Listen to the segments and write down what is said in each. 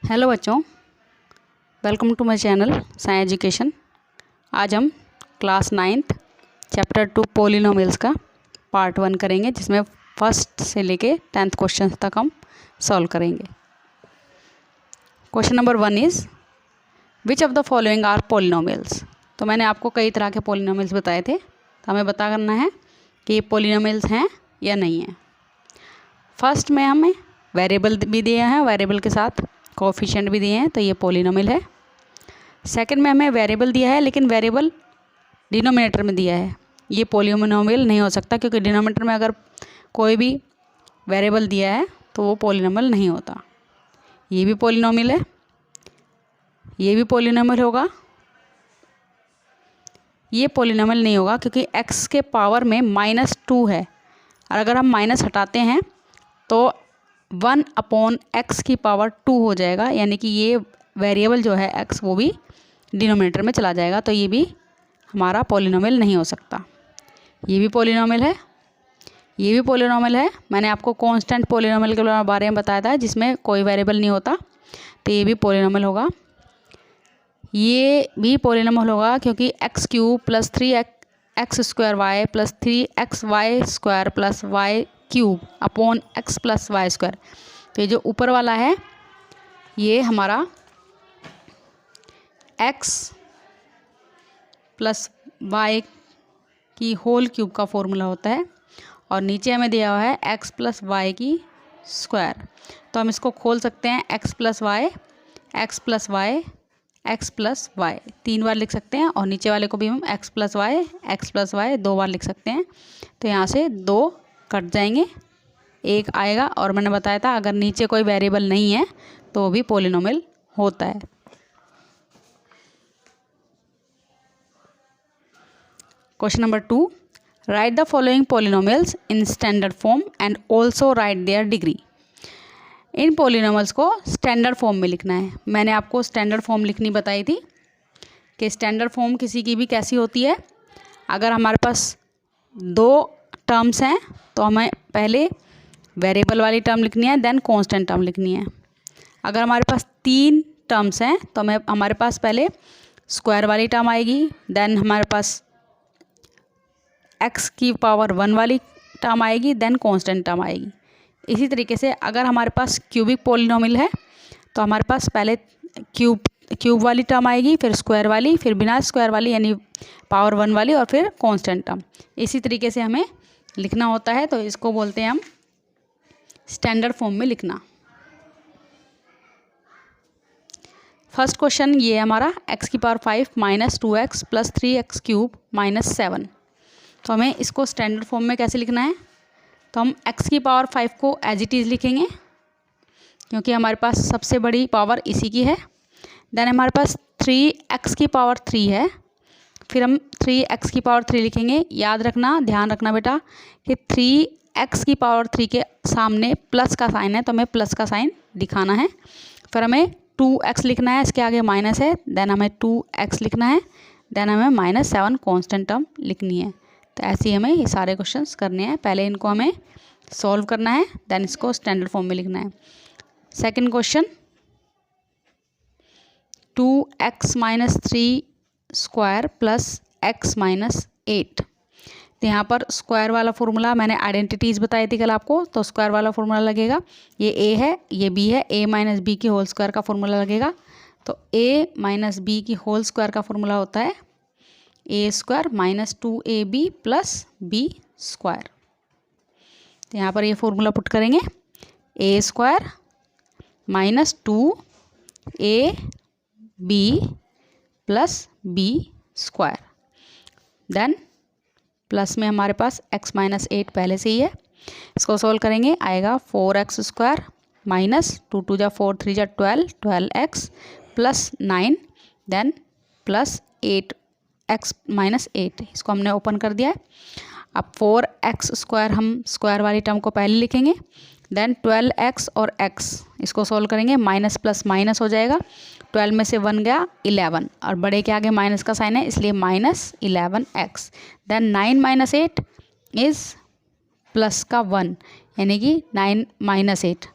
Hello बच्चों, welcome to my channel science education. आज हम क्लास 9th चैप्टर 2 पॉलिनोमियल्स का पार्ट 1 करेंगे, जिसमें फर्स्ट से लेके 10th क्वेश्चन तक हम सॉल्व करेंगे। Question number 1 is which of the following are polynomials. तो मैंने आपको कई तरह के पॉलिनोमियल्स बताए थे, तो हमें पता करना है कि ये पॉलिनोमियल्स हैं या नहीं हैं। फर्स्ट में हमें वेरिएबल भी दिए हैं, वेरिएबल के साथ कोएफिशिएंट भी दिए हैं, तो ये पॉलिनोमियल है। सेकंड में हमें वेरिएबल दिया है, लेकिन वेरिएबल डिनोमिनेटर में दिया है, ये पॉलिनोमियल नहीं हो सकता, क्योंकि डिनोमिनेटर में अगर कोई भी वेरिएबल दिया है तो वो पॉलिनोमियल नहीं होता। ये भी पॉलिनोमियल है, ये भी पॉलिनोमियल होगा, ये पॉलिनोमियल नहीं होगा क्योंकि x के पावर में -2 है, और अगर हम माइनस हटाते हैं तो 1/x की पावर 2 हो जाएगा, यानी कि ये वेरिएबल जो है x वो भी डिनोमिनेटर में चला जाएगा, तो ये भी हमारा पॉलिनोमियल नहीं हो सकता। ये भी पॉलिनोमियल है, ये भी पॉलिनोमियल है। मैंने आपको कांस्टेंट पॉलिनोमियल के बारे में बताया था, जिसमें कोई वेरिएबल नहीं होता, तो ये भी पॉलिनोमियल होगा। ये भी पॉलिनोमियल होगा क्योंकि x³ + 3x² + 3xy² + y³ upon x + y²। तो ये जो ऊपर वाला है ये हमारा x + y की होल क्यूब का फॉर्मूला होता है, और नीचे हमें दिया हुआ है x + y²। तो हम इसको खोल सकते हैं x + y, x + y, x + y 3 बार लिख सकते हैं, और नीचे वाले को भी हम x + y, x + y 2 बार लिख सकते हैं। तो यहाँ से 2 कट जाएंगे, 1 आएगा, और मैंने बताया था अगर नीचे कोई वेरिएबल नहीं है तो वो भी पॉलिनोमियल होता है। Question number 2, right the following polynomials in standard form and also right there degree. In polynomials को स्टैंडर्ड फॉर्म में लिखना है। मैंने आपको स्टैंडर्ड फॉर्म लिखनी बताई थी कि स्टैंडर्ड फॉर्म किसी की भी कैसी होती है। अगर हमारे पास 2 टर्म्स हैं तो हमें पहले वेरिएबल वाली टर्म लिखनी है, देन कांस्टेंट टर्म लिखनी है। अगर हमारे पास 3 टर्म्स हैं तो हमारे पास पहले स्क्वायर वाली टर्म आएगी, देन हमारे पास x⁻1 वाली टर्म आएगी, देन कांस्टेंट टर्म आएगी। इसी तरीके से अगर हमारे पास क्यूबिक पॉलिनोमियल है तो हमारे पास पहले क्यूब वाली टर्म आएगी, फिर स्क्वायर वाली, फिर बिना स्क्वायर वाली यानी पावर 1 वाली, और फिर कांस्टेंट टर्म। इसी तरीके से हमें लिखना होता है, तो इसको बोलते हैं हम स्टैंडर्ड फॉर्म में लिखना। फर्स्ट क्वेश्चन ये हमारा x⁵ - 2x + 3x³ - 7। तो हमें इसको स्टैंडर्ड फॉर्म में कैसे लिखना है, तो हम x⁵ को एज इट इज़ लिखेंगे, क्योंकि हमारे पास सबसे बड़ी पावर इसी की है। देन हमारे पास 3x⁵ है, फिर हम 3x⁵ लिखेंगे। याद रखना, ध्यान रखना बेटा कि 3x⁵ के सामने प्लस का साइन है, तो हमें प्लस का साइन दिखाना है। फिर हमें 2x लिखना है, इसके आगे माइनस है, देन हमें 2x लिखना है, देन हमें -7 कांस्टेंट टर्म लिखनी है। तो ऐसे ही हमें ये सारे क्वेश्चंस करने हैं। पहले इनको हमें सॉल्व करना है, देन इसको स्टैंडर्ड फॉर्म में लिखना है। Second question 2x - 3² + x - 8। तो यहाँ पर स्क्वायर वाला फॉर्मूला मैंने आइडेंटिटीज़ बताई थी कल आपको, तो स्क्वायर वाला फॉर्मूला लगेगा। ये a है, ये b है, a - b की होल स्क्वायर का फॉर्मूला लगेगा। तो a - b की होल स्क्वायर का फॉर्मूला होता है a² - 2ab + b²। तो यहाँ पर ये फॉर्मूला पुट करेंगे, a² - 2ab + b²। Then plus में हमारे पास x - 8 पहले से ही है, इसको सोल्व करेंगे, आएगा 4x² - 2 × 2 = 4, 3 × 12, 12x + 9, देन + 8x - 8। इसको हमने ओपन कर दिया है। अब 4x² हम स्क्वायर वाली टर्म को पहले लिखेंगे, देन 12x और x, इसको सोल्व करेंगे, माइनस प्लस माइनस हो जाएगा, 12 में से 1 गया 11, और बड़े के आगे माइनस का साइन है इसलिए -11x। देन 9 - 8 इज़ प्लस का 1, यानी कि 9 - 8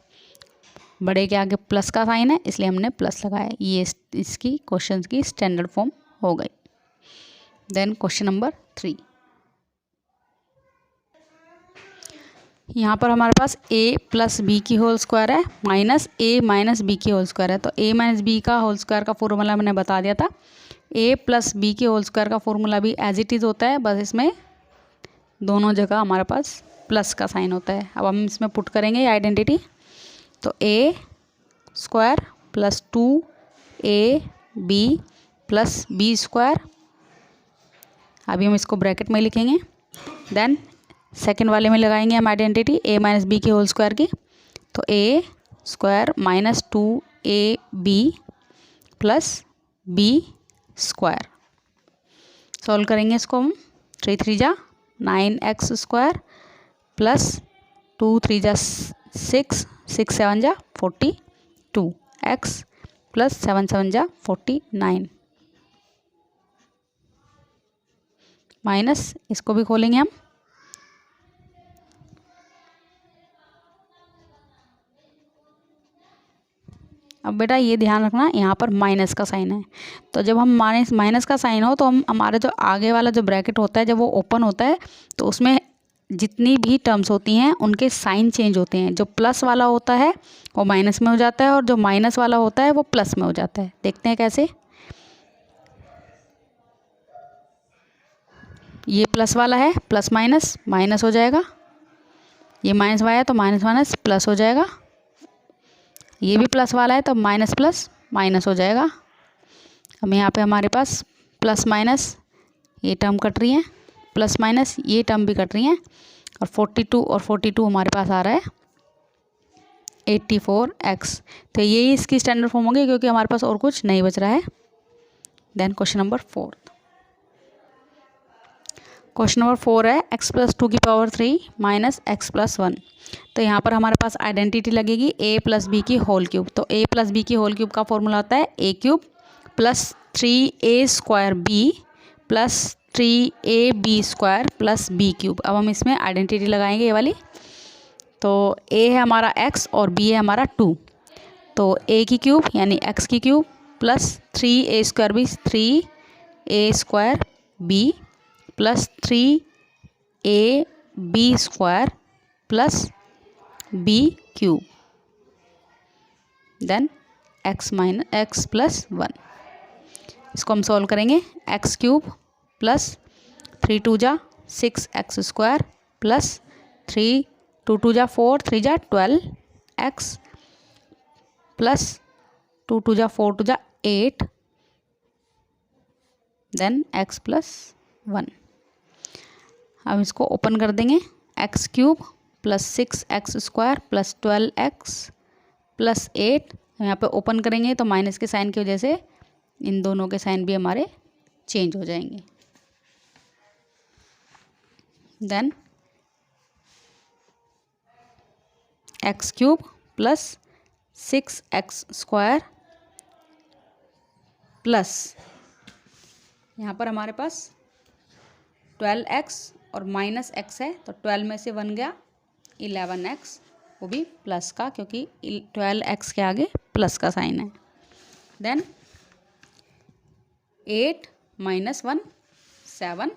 बड़े के आगे प्लस का साइन है इसलिए हमने प्लस लगाया। ये इसकी क्वेश्चन की स्टैंडर्ड फॉर्म हो गई। देन क्वेश्चन नंबर 3, यहाँ पर हमारे पास a प्लस बी की होल स्क्वायर है माइनस a माइनस बी की होल स्क्वायर है। तो a माइनस बी का होल स्क्वायर का फॉर्मूला मैंने बता दिया था। a प्लस बी की होल स्क्वायर का फॉर्मूला भी एज इट इज़ होता है, बस इसमें दोनों जगह हमारे पास प्लस का साइन होता है। अब हम इसमें पुट करेंगे आइडेंटिटी, तो a square plus 2ab plus B square, अभी हम इसको ब्रैकेट में लिखेंगे। देन सेकेंड वाले में लगाएंगे हम आइडेंटिटी a माइनस बी की होल स्क्वायर की, तो a square minus 2ab plus B square. Solve करेंगे इसको हम, 3 3 जा 9x स्क्वायर प्लस 2 3 जा 6 6 7 जा 42x प्लस 7 7 जा 49 माइनस, इसको भी खोलेंगे हम, अब बेटा ये ध्यान रखना यहाँ पर माइनस का साइन है। तो जब हम माइनस का साइन हो तो हम हमारे जो आगे वाला जो ब्रैकेट होता है जब वो ओपन होता है तो उसमें जितनी भी टर्म्स होती हैं उनके साइन चेंज होते हैं। जो प्लस वाला होता है वो माइनस में हो जाता है और जो माइनस वाला होता है वो प्लस में हो जाता है। देखते हैं कैसे। ये प्लस वाला है, प्लस माइनस माइनस हो जाएगा, ये माइनस वाला है तो माइनस माइनस प्लस हो जाएगा, ये भी प्लस वाला है तो माइनस प्लस माइनस हो जाएगा। अब यहाँ पे हमारे पास प्लस माइनस ये टर्म कट रही है, प्लस माइनस ये टर्म भी कट रही हैं, और 42 और 42 हमारे पास आ रहा है 84x। तो यही इसकी स्टैंडर्ड फॉर्म होगी क्योंकि हमारे पास और कुछ नहीं बच रहा है। Then question number 4, question number 4 है x प्लस 2 की पावर 3 माइनस एक्स प्लस 1। तो यहाँ पर हमारे पास आइडेंटिटी लगेगी a प्लस बी की होल क्यूब। तो a प्लस बी की होल क्यूब का फॉर्मूला होता है a cube plus 3a square b plus 3ab square plus b cube. अब हम इसमें आइडेंटिटी लगाएंगे ये वाली, तो a है हमारा x और b है हमारा 2, तो a की क्यूब यानी x की cube plus 3a square b 3a square b plus 3ab square plus b cube. Then x minus X plus 1, इसको हम सॉल्व करेंगे। x क्यूब प्लस 3 2 जा 6x स्क्वायर प्लस 3 2 2 जा 4 3 जा 12x प्लस 2 2 जा 4 2 जा 8, देन x प्लस 1। अब इसको ओपन कर देंगे, x cube plus 6x square plus 12x plus 8, यहाँ पे ओपन करेंगे तो माइनस के साइन की वजह से इन दोनों के साइन भी हमारे चेंज हो जाएंगे। Then x cube plus 6x square plus यहाँ पर हमारे पास 12x और माइनस x है, तो 12 में से 1 गया 11x, वो भी प्लस का क्योंकि 12x के आगे प्लस का साइन है। देन 8 माइनस 1 7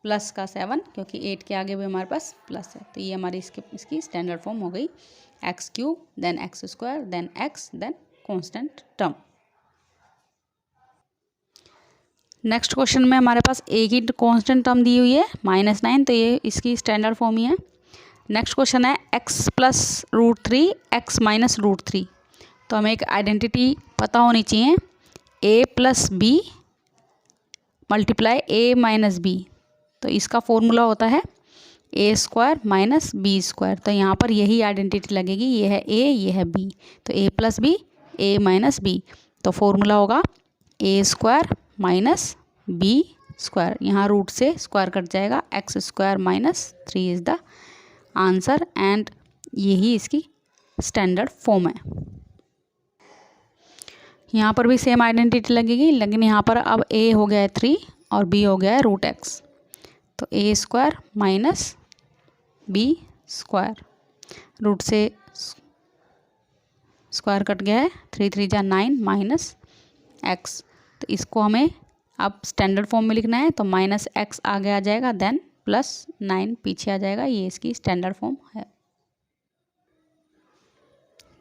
प्लस का 7 क्योंकि 8 के आगे भी हमारे पास प्लस है। तो ये हमारी इसकी स्टैंडर्ड फॉर्म हो गई, X cube then X square then X then constant term. Next question में हमारे पास एक ही कांस्टेंट टर्म दी हुई है -9, तो ये इसकी स्टैंडर्ड फॉर्म ही है। नेक्स्ट क्वेश्चन है x प्लस √3 x माइनस √3। तो हमें एक आइडेंटिटी पता होनी चाहिए, a plus B multiply a minus B. तो इसका फॉर्मूला होता है a square minus B square. तो यहाँ पर यही आइडेंटिटी लगेगी, ये है a ये है b, तो a plus B a minus B. तो फॉर्मूला होगा a square minus B square, यहाँ रूट से स्क्वायर कट जाएगा, X square minus 3 is the answer and यही इसकी स्टैंडर्ड फॉर्म है। यहाँ पर भी सेम आइडेंटिटी लगेगी, लेकिन यहाँ पर अब a हो गया है 3 और b हो गया है √x। तो a square minus B square, root से स्क्वायर कट गया है, 3 3 जा 9 माइनस एक्स। तो इसको हमें अब स्टैंडर्ड फॉर्म में लिखना है, तो माइनस एक्स आगे आ जाएगा, देन प्लस 9 पीछे आ जाएगा। ये इसकी स्टैंडर्ड फॉर्म है।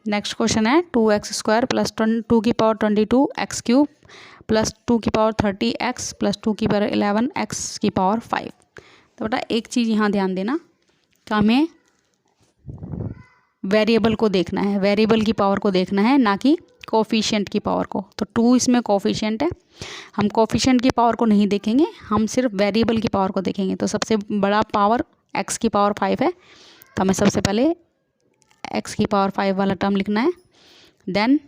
नेक्स्ट क्वेश्चन है 2x² प्लस 2 की पावर 22 एक्स क्यूब प्लस 2 की पावर 30 एक्स प्लस 2 की पावर 11 एक्स की पावर 5। तो बेटा एक चीज़ यहाँ ध्यान देना कि हमें वेरिएबल को देखना है, वेरिएबल की पावर को देखना है, ना कि कोफिशिएंट की पावर को। तो 2 इसमें कोफिशिएंट है, हम कोफिशिएंट की पावर को नहीं देखेंगे, हम सिर्फ वेरिएबल की पावर को देखेंगे। तो सबसे बड़ा पावर x की पावर 5 है, तो हमें सबसे पहले x की पावर 5 वाला टर्म लिखना है। देन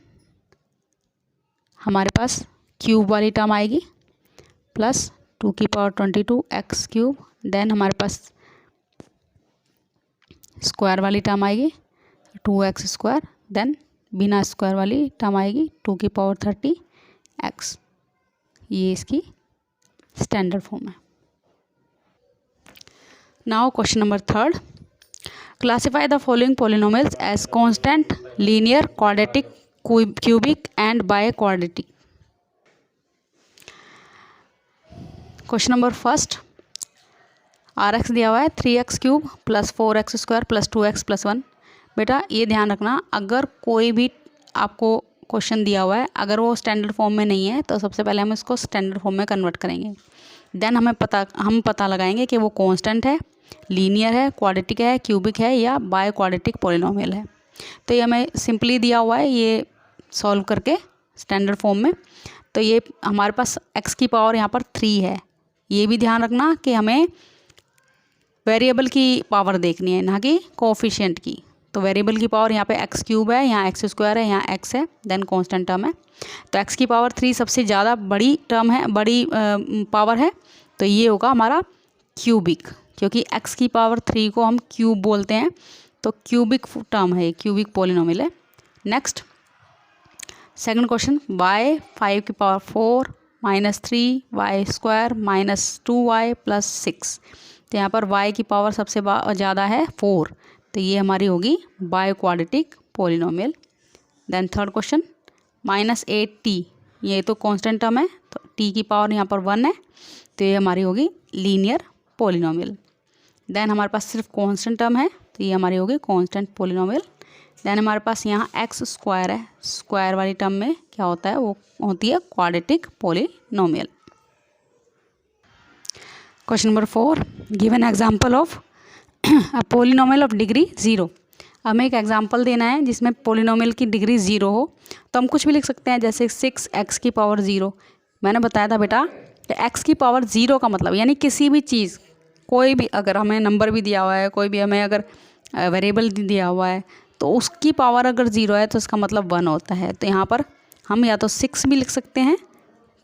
हमारे पास क्यूब वाली टर्म आएगी प्लस 2 की पावर 22 एक्स क्यूब। देन हमारे पास स्क्वायर वाली टर्म आएगी 2x²। देन बिना स्क्वायर वाली टर्म आएगी 2 की पावर 30 एक्स। ये इसकी स्टैंडर्ड फॉर्म है। Now question number 3, classify the following polynomials as constant, linear, quadratic, cubic and biquadratic. Question number 1, Rx दिया हुआ है 3x³ plus 4x² plus 2x plus 1। बेटा ये ध्यान रखना, अगर कोई भी आपको क्वेश्चन दिया हुआ है, अगर वो स्टैंडर्ड फॉर्म में नहीं है, तो सबसे पहले हम इसको स्टैंडर्ड फॉर्म में कन्वर्ट करेंगे। देन हम पता लगाएंगे कि वो कांस्टेंट है, लीनियर है, क्वाड्रेटिक है, क्यूबिक है या बाय क्वाड्रेटिक पॉलिनोमियल है। तो ये हमें सिंपली दिया हुआ है, ये सॉल्व करके स्टैंडर्ड फॉर्म में। तो ये हमारे पास x की पावर यहाँ पर 3 है। ये भी ध्यान रखना कि हमें वेरिएबल की पावर देखनी है, ना कि कोफिशिएंट की। तो वेरिएबल की पावर यहाँ पे x³ है, यहाँ x² है, यहाँ x है, देन कांस्टेंट टर्म है। तो x की पावर 3 सबसे ज़्यादा बड़ी टर्म है, बड़ी पावर है। तो ये होगा हमारा क्यूबिक, क्योंकि x की पावर 3 को हम क्यूब बोलते हैं। तो क्यूबिक टर्म है, क्यूबिक पॉलिनोमियल है। नेक्स्ट सेकंड क्वेश्चन, y 5 की power 4 minus 3y² minus 2y plus 6। तो यहाँ पर y की पावर सबसे ज़्यादा है 4, तो ये हमारी होगी biquadratic polynomial. Then third question, minus 8t, ये तो कांस्टेंट टर्म है, तो t की पावर यहाँ पर 1 है, तो ये हमारी होगी लीनियर पॉलिनोमियल। देन हमारे पास सिर्फ कांस्टेंट टर्म है, तो ये हमारी होगी कांस्टेंट पॉलिनोमियल। देन हमारे पास यहाँ x² है, स्क्वायर वाली टर्म में क्या होता है, वो होती है quadratic polynomial. Question number 4, give an example of a polynomial of degree 0। हमें एक एग्जाम्पल देना है जिसमें पॉलिनोमियल की डिग्री 0 हो। तो हम कुछ भी लिख सकते हैं, जैसे 6x की पावर 0। मैंने बताया था बेटा कि x की पावर 0 का मतलब यानी किसी भी चीज़, कोई भी, अगर हमें नंबर भी दिया हुआ है, कोई भी हमें अगर वेरिएबल दिया हुआ है, तो उसकी पावर अगर 0 है तो उसका मतलब 1 होता है। तो यहाँ पर हम या तो 6 भी लिख सकते हैं,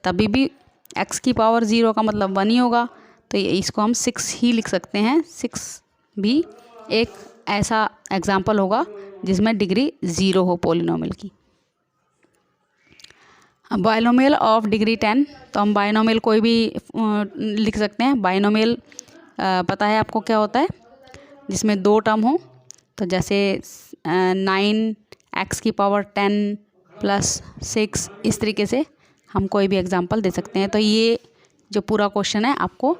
तभी भी x की पावर 0 का मतलब 1 ही होगा। तो इसको हम 6 ही लिख सकते हैं। 6 भी एक ऐसा एग्जाम्पल होगा जिसमें डिग्री 0 हो पॉलिनोमियल की। बायनोमियल ऑफ डिग्री 10, तो हम बायनोमियल कोई भी लिख सकते हैं। बायनोमियल पता है आपको क्या होता है, जिसमें 2 टर्म हो। तो जैसे 9x की पावर 10 प्लस 6, इस तरीके से हम कोई भी एग्जाम्पल दे सकते हैं। तो ये जो पूरा क्वेश्चन है आपको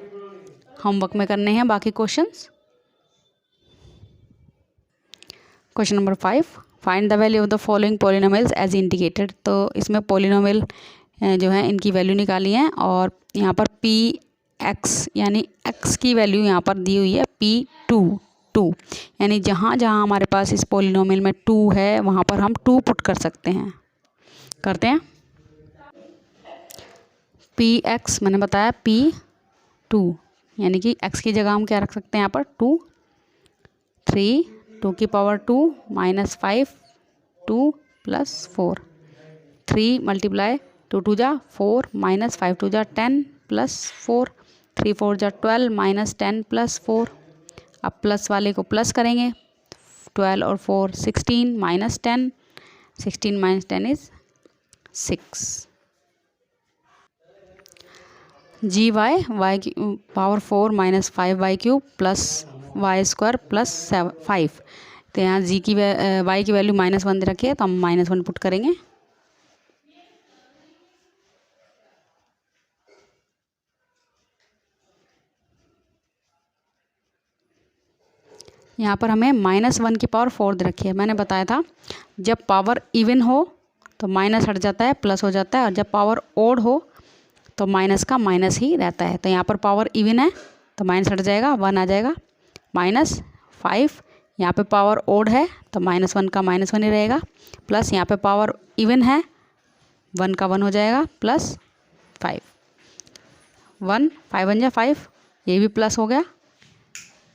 होमवर्क में करने हैं बाकी questions. Question number 5, find the value of the following polynomials as indicated. तो इसमें पॉलिनोमियल जो है इनकी वैल्यू निकाली है, और यहाँ पर px यानी x की वैल्यू यहाँ पर दी हुई है p2 यानी जहाँ जहाँ हमारे पास इस पॉलिनोमियल में 2 है वहाँ पर हम 2 पुट कर सकते हैं। करते हैं। px मैंने बताया p2 यानी कि x की जगह हम क्या रख सकते हैं यहाँ पर 2, 3, 2 की पावर 2 माइनस 5, 2 प्लस 4, 3 मल्टीप्लाई 2 2 जा 4 माइनस 5 2 जा 10 प्लस 4, 3 4 जा 12 माइनस 10 प्लस 4। अब प्लस वाले को प्लस करेंगे, 12 और 4 16 minus 10, 16 minus 10 is 6। G y की power 4 minus 5y³ plus y² plus 5। तो यहाँ वाई की वैल्यू -1 दे रखी है, तो हम -1 पुट करेंगे। यहाँ पर हमें -1 की पावर 4 दे रखी है। मैंने बताया था जब पावर इवन हो तो माइनस हट जाता है, प्लस हो जाता है, और जब पावर ओड हो तो माइनस का माइनस ही रहता है। तो यहाँ पर पावर इवन है तो माइनस हट जाएगा, 1 आ जाएगा, -5। यहाँ पे पावर ओड है तो -1 का -1 ही रहेगा, प्लस यहाँ पे पावर इवन है, 1 का 1 हो जाएगा, प्लस 5, 1 5 1 जा 5, ये भी प्लस हो गया,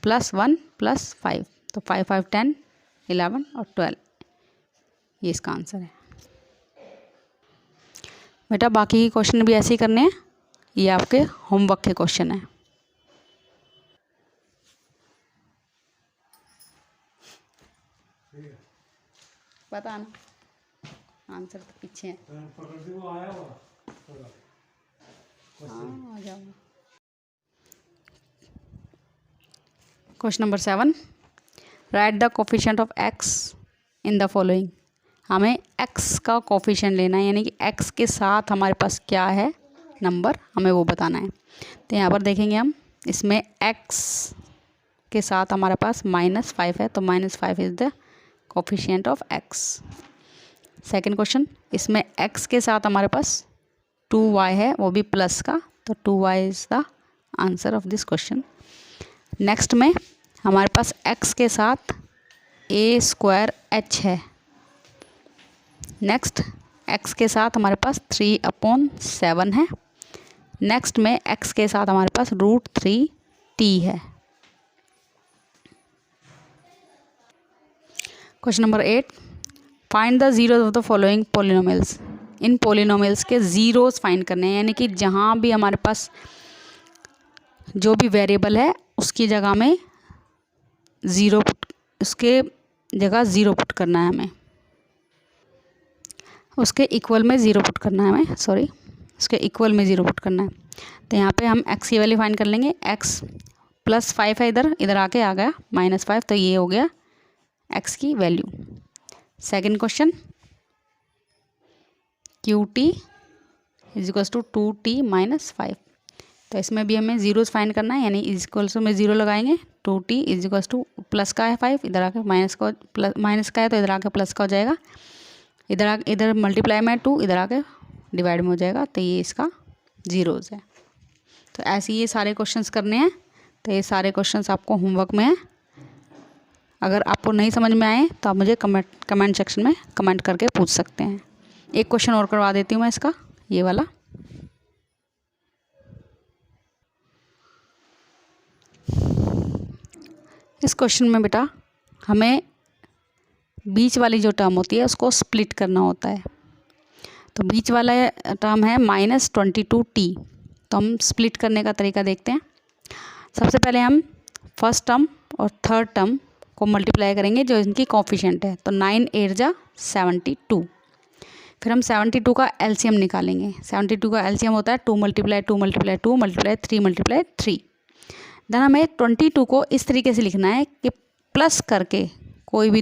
+1 + 5, तो 5 5 10 11 और 12, ये इसका आंसर है। बेटा बाकी के क्वेश्चन भी ऐसे ही करने हैं, ये आपके होमवर्क के क्वेश्चन हैं। पता ना आंसर तो पीछे है। हाँ, आ जाओ। Question number 7, right the coefficient of x in the following. हमें x का कोफिशिएंट लेना है, यानी कि x के साथ हमारे पास क्या है नंबर, हमें वो बताना है। तो यहाँ पर देखेंगे हम, इसमें x के साथ हमारे पास -5 है, तो -5 is the coefficient of x। Second question, इसमें x के साथ हमारे पास 2y है, वो भी प्लस का, तो 2y is the answer of this question. Next में हमारे पास x के साथ a² है। नेक्स्ट x के साथ हमारे पास 3/7 है। नेक्स्ट में x के साथ हमारे पास √3t है। Question number 8, find the zeros of the following polynomials. In polynomials के ज़ीरोज़ फाइंड करने हैं, यानी कि जहाँ भी हमारे पास जो भी वेरिएबल है उसकी जगह में उसके जगह ज़ीरो पुट करना है हमें, उसके इक्वल में ज़ीरो पुट करना है हमें, उसके इक्वल में ज़ीरो पुट करना है। तो यहाँ पे हम x की वैल्यू फाइंड कर लेंगे। x +5 है, इधर आके आ गया -5, तो ये हो गया x की value. Second question, QT = 2t - 5, तो इसमें भी हमें ज़ीरोज़ फाइंड करना है, यानी इक्वल्स में ज़ीरो लगाएंगे। 2t = प्लस का है 5, इधर आके माइनस का है, तो इधर आके प्लस का हो जाएगा, इधर मल्टीप्लाई में 2, इधर आके डिवाइड में हो जाएगा, तो ये इसका ज़ीरोज़ है। तो ऐसे ये सारे क्वेश्चंस करने हैं। तो ये सारे क्वेश्चंस आपको होमवर्क में है। अगर आपको नहीं समझ में आए तो आप मुझे कमेंट सेक्शन में कमेंट करके पूछ सकते हैं। एक क्वेश्चन और करवा देती हूँ मैं इसका, ये वाला। इस क्वेश्चन में बेटा हमें बीच वाली जो टर्म होती है उसको स्प्लिट करना होता है। तो बीच वाला टर्म है -22t, तो हम स्प्लिट करने का तरीका देखते हैं। सबसे पहले हम फर्स्ट टर्म और थर्ड टर्म को मल्टीप्लाई करेंगे जो इनकी कोफिशिएंट है, तो 9 8 जा 72। फिर हम 72 का एलसीएम निकालेंगे। 72 का एलसीएम होता है 2 × 2 × 2 × 3 × 3। देन हमें 22 को इस तरीके से लिखना है कि प्लस करके कोई भी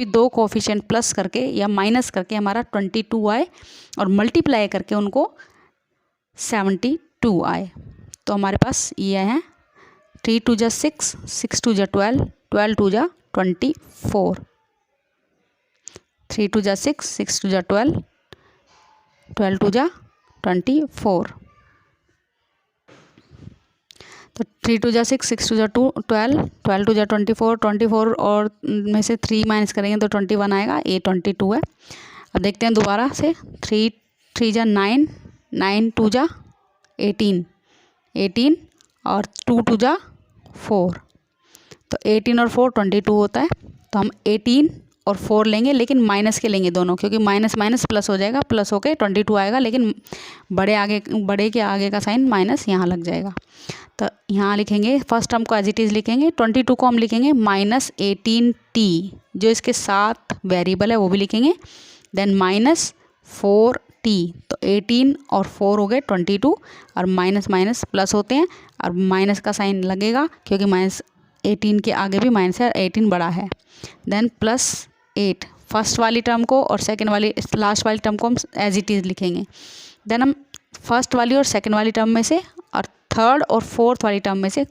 दो कोफिशिएंट प्लस करके या माइनस करके हमारा 22 आए, और मल्टीप्लाई करके उनको 72 आए। तो हमारे पास ये है 3 2 जा 6, 6 2 जा 12, 12 2 जा 24, 3 2 जा 6, 6 2 जा 12, 12 2 जा 24। तो 3 2 जा 6, 6 2 जा 12, 12 2 जा 24, 24 और में से 3 माइनस करेंगे तो 21 आएगा, ये 22 है। अब देखते हैं दोबारा से, 3 3 जा 9, 9 2 जा 18, 18 और 2 2 जा 4, तो 18 और 4 22 होता है। तो हम 18 और 4 लेंगे, लेकिन माइनस के लेंगे दोनों, क्योंकि माइनस माइनस प्लस हो जाएगा, प्लस होके 22 आएगा, लेकिन बड़े के आगे का साइन माइनस यहाँ लग जाएगा। तो यहाँ लिखेंगे फर्स्ट टर्म को एज इट इज़ लिखेंगे, 22 को हम लिखेंगे -18t, जो इसके साथ वेरिएबल है वो भी लिखेंगे, देन -4t, तो 18 और 4 हो गए 22, और माइनस माइनस प्लस होते हैं और माइनस का साइन लगेगा, क्योंकि 18 के आगे भी माइनस है, 18 बड़ा है। देन +8 फर्स्ट वाली टर्म को और सेकंड वाली लास्ट वाली टर्म को हम एज इट इज़ लिखेंगे। देन हम फर्स्ट वाली और सेकंड वाली टर्म में से और थर्ड और फोर्थ वाली टर्म में से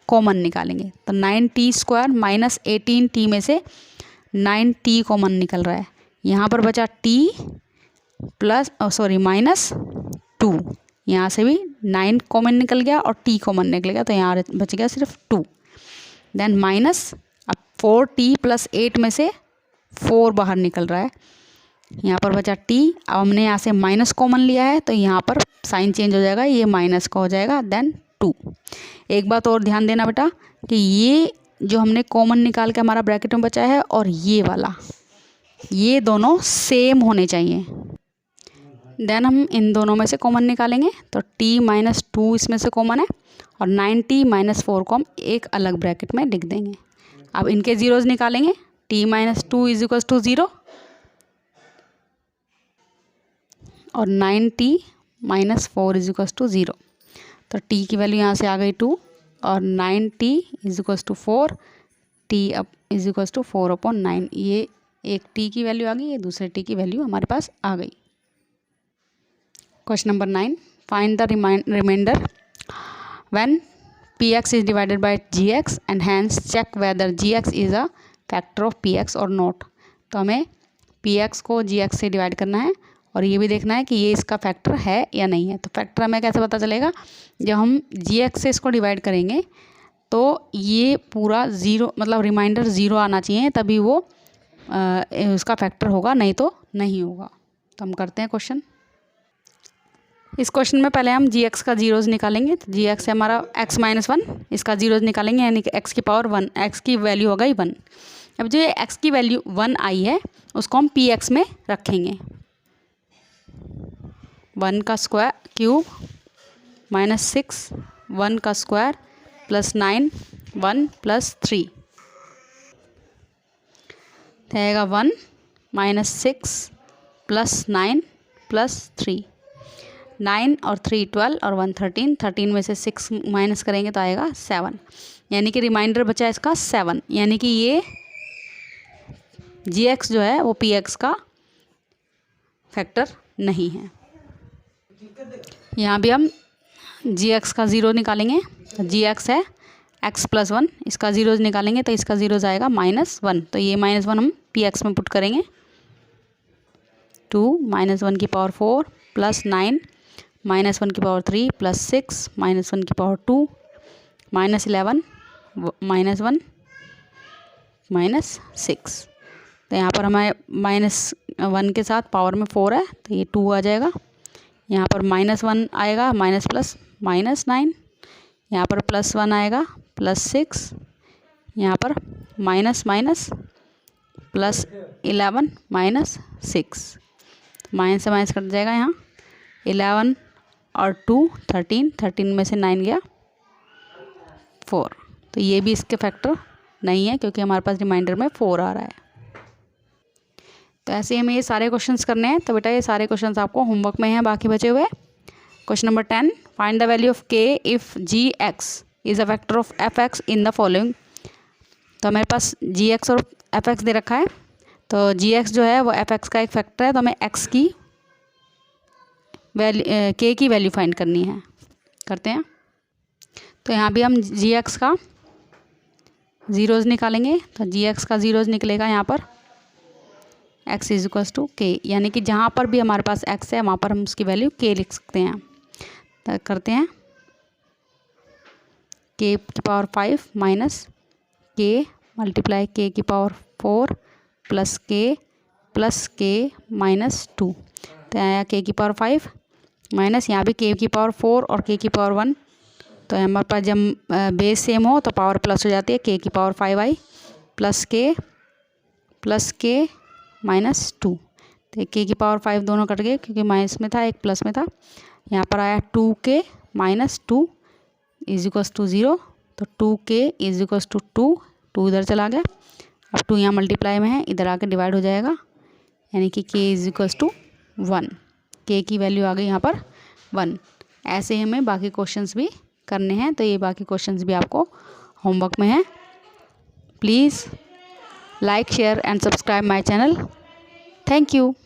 कॉमन निकालेंगे। तो 9t² - 18t में से 9t कॉमन निकल रहा है। यहाँ पर बचा t -2, यहाँ से भी 9 कॉमन निकल गया और t कॉमन निकल गया, तो यहाँ बच गया सिर्फ 2। देन माइनस, अब 4t + 8 में से 4 बाहर निकल रहा है, यहाँ पर बचा t। अब हमने यहाँ से माइनस कॉमन लिया है तो यहाँ पर साइन चेंज हो जाएगा, ये माइनस का हो जाएगा। देन 2। एक बात और ध्यान देना बेटा कि ये जो हमने कॉमन निकाल के हमारा ब्रैकेट में बचा है और ये वाला, ये दोनों सेम होने चाहिए। देन हम इन दोनों में से कॉमन निकालेंगे, तो t - 2 इसमें से कॉमन है और 9t - 4 को हम एक अलग ब्रैकेट में लिख देंगे। अब इनके ज़ीरोज़ निकालेंगे, t - 2 = 0 और 9t - 4 = 0। तो t की वैल्यू यहाँ से आ गई 2 और 9t = 4, t = 4/9। ये एक t की वैल्यू आ गई, ये दूसरे t की वैल्यू हमारे पास आ गई। Question number 9, find the remainder when px is divided by gx and hence check whether gx is a factor of px or not। तो हमें px को gx से डिवाइड करना है और ये भी देखना है कि ये इसका फैक्टर है या नहीं है। तो फैक्टर हमें कैसे पता चलेगा, जब हम gx से इसको डिवाइड करेंगे तो ये पूरा ज़ीरो, मतलब रिमाइंडर ज़ीरो आना चाहिए, तभी वो उसका फैक्टर होगा, नहीं तो नहीं होगा। तो हम करते हैं क्वेश्चन। इस क्वेश्चन में पहले हम gx का ज़ीरोज़ निकालेंगे। तो gx है हमारा x - 1, इसका ज़ीरोज़ निकालेंगे, यानी कि x की पावर 1, x की वैल्यू हो गई 1। अब जो ये x की वैल्यू 1 आई है उसको हम px में रखेंगे। 1 का स्क्वायर क्यूब -6, 1 का स्क्वायर +9, 1 + 3 रहेगा 1 - 6 + 9 + 3। 9 और 3 12 और 1 13, 13 में से 6 माइनस करेंगे तो आएगा 7, यानी कि रिमाइंडर बचा इसका 7, यानी कि ये gx जो है वो px का फैक्टर नहीं है। यहाँ भी हम gx का ज़ीरो निकालेंगे। gx है x + 1, इसका ज़ीरोज़ निकालेंगे तो इसका ज़ीरोज़ आएगा -1, तो ये -1 हम px में पुट करेंगे। 2 - 1 की पावर 4 + 9 -1 की पावर 3 + 6 -1 की पावर 2 -11 -1 -6। तो यहाँ पर हमारे -1 के साथ पावर में 4 है तो ये 2 आ जाएगा। यहाँ पर -1 आएगा, माइनस प्लस -9, यहाँ पर +1 आएगा, +6, यहाँ पर माइनस +11 -6, माइनस से माइनस कट जाएगा। यहाँ 11 और 2 13, 13 में से 9 गया 4, तो ये भी इसके फैक्टर नहीं है क्योंकि हमारे पास रिमाइंडर में 4 आ रहा है। तो ऐसे हमें ये सारे क्वेश्चंस करने हैं। तो बेटा ये सारे क्वेश्चंस आपको होमवर्क में हैं बाकी बचे हुए। Question number 10, find the value of k if gx is a factor of fx in the following. तो हमारे पास gx और fx दे रखा है, तो gx जो है वो fx का एक फैक्टर है, तो हमें x की वैल्यू k की वैल्यू फाइंड करनी है। करते हैं। तो यहाँ भी हम gx का ज़ीरोज़ निकालेंगे, तो gx का ज़ीरोज़ निकलेगा यहाँ पर x = k, यानी कि जहाँ पर भी हमारे पास x है वहाँ पर हम उसकी वैल्यू k लिख सकते हैं। तो करते हैं, k की power 5 minus k multiply k की पावर 4 प्लस k -2, तो आया k की पावर 5 माइनस, यहाँ भी k की पावर 4 और k की पावर 1, तो हमारे पास जब बेस सेम हो तो पावर प्लस हो जाती है। k की पावर 5 आई प्लस k -2, तो k की पावर 5 दोनों कट गए क्योंकि माइनस में था एक प्लस में था। यहाँ पर आया 2k -2 = 0, तो 2k = 2 इधर चला गया। अब 2 यहाँ मल्टीप्लाई में है, इधर आके डिवाइड हो जाएगा, यानी कि k = 1, k की वैल्यू आ गई यहाँ पर 1। ऐसे हमें बाकी क्वेश्चंस भी करने हैं, तो ये बाकी क्वेश्चंस भी आपको होमवर्क में है। Please like, share and subscribe my channel. Thank you.